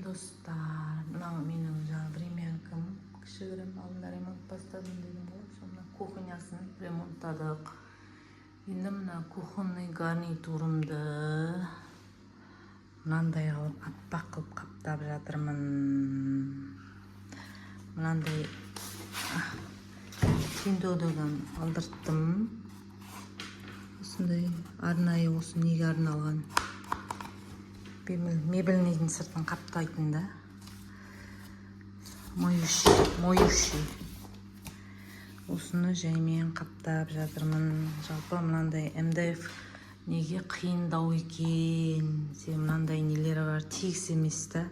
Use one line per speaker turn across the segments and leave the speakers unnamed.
достар, мынау менің жаңағы времянкам. Кішігірім алдында ремонт бастадым дедім ғой. Сонда кухнясын ремонттадық. Енді мына кухонный гарнитурымды мынандай қылып аппақ қылып қаптап жатырмын. Мынандай Пиндодан алдырттым. Осындай арнайы, осы неге арналған мебельныйдың сыртын қаптайтын да. Моющий. Осыны жаймен қаптап жатырмын. Жалпы мынандай МДФ неге қиындау екен. Мынандай нелері бар, тегіс емес та.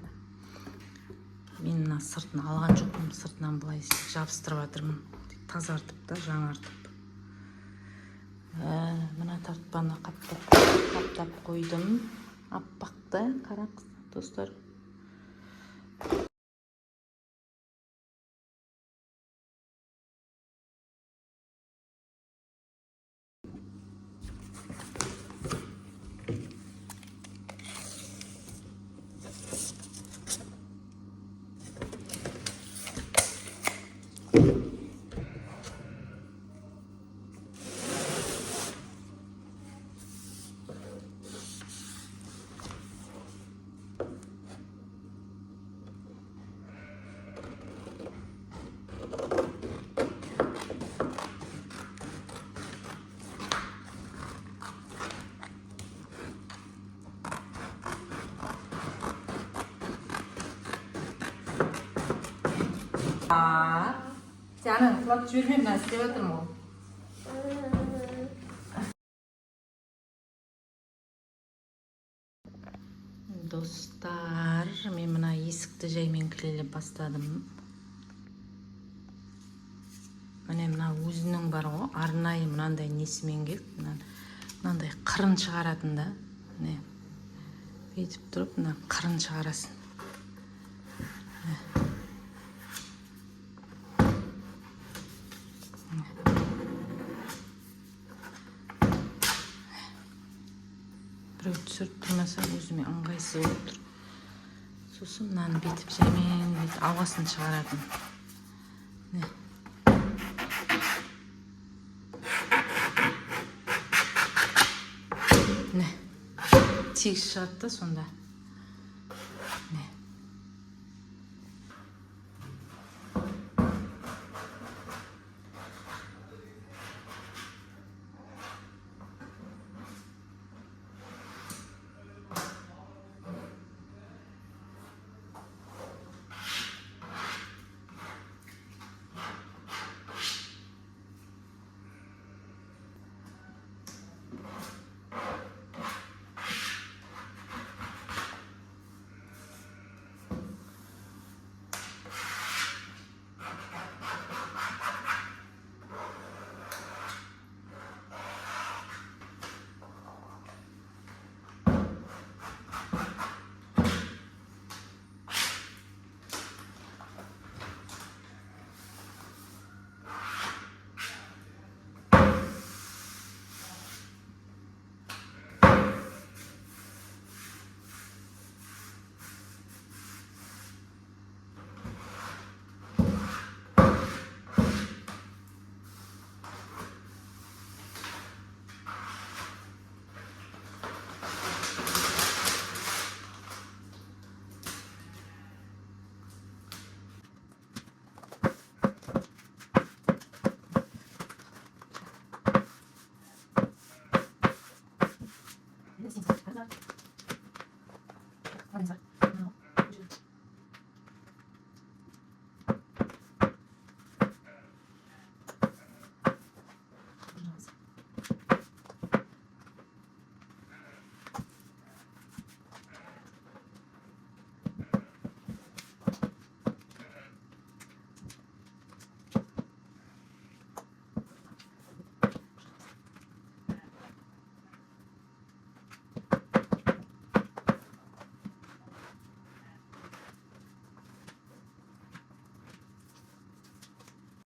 Мен мына сыртын алған жоқпын, сыртынан былай жабыстырып жатырмын. Тазартып та, жаңартып. Мына тартпаны қаптап қойдым. Аппақты, қараңыз достар. Сенің құлап жібермей, мен істеп жатырмын ғой. Достар, мен мына есікті жаймен кілелеп бастадым. Міне мына өзінің бар ғой, арнайы мынандай несімен келіп, мынандай қырын шығаратын да. Міне, бүйтіп тұрып, мына қырын шығарасын. Біреу түсіріп тұрмаса өзіме ыңғайсыз болып тұр. Сосын мынаны бүйтіп жаймен бүйтіп ауасын шығаратын. Не, тегіс шығады да сонда. Не. Hadi.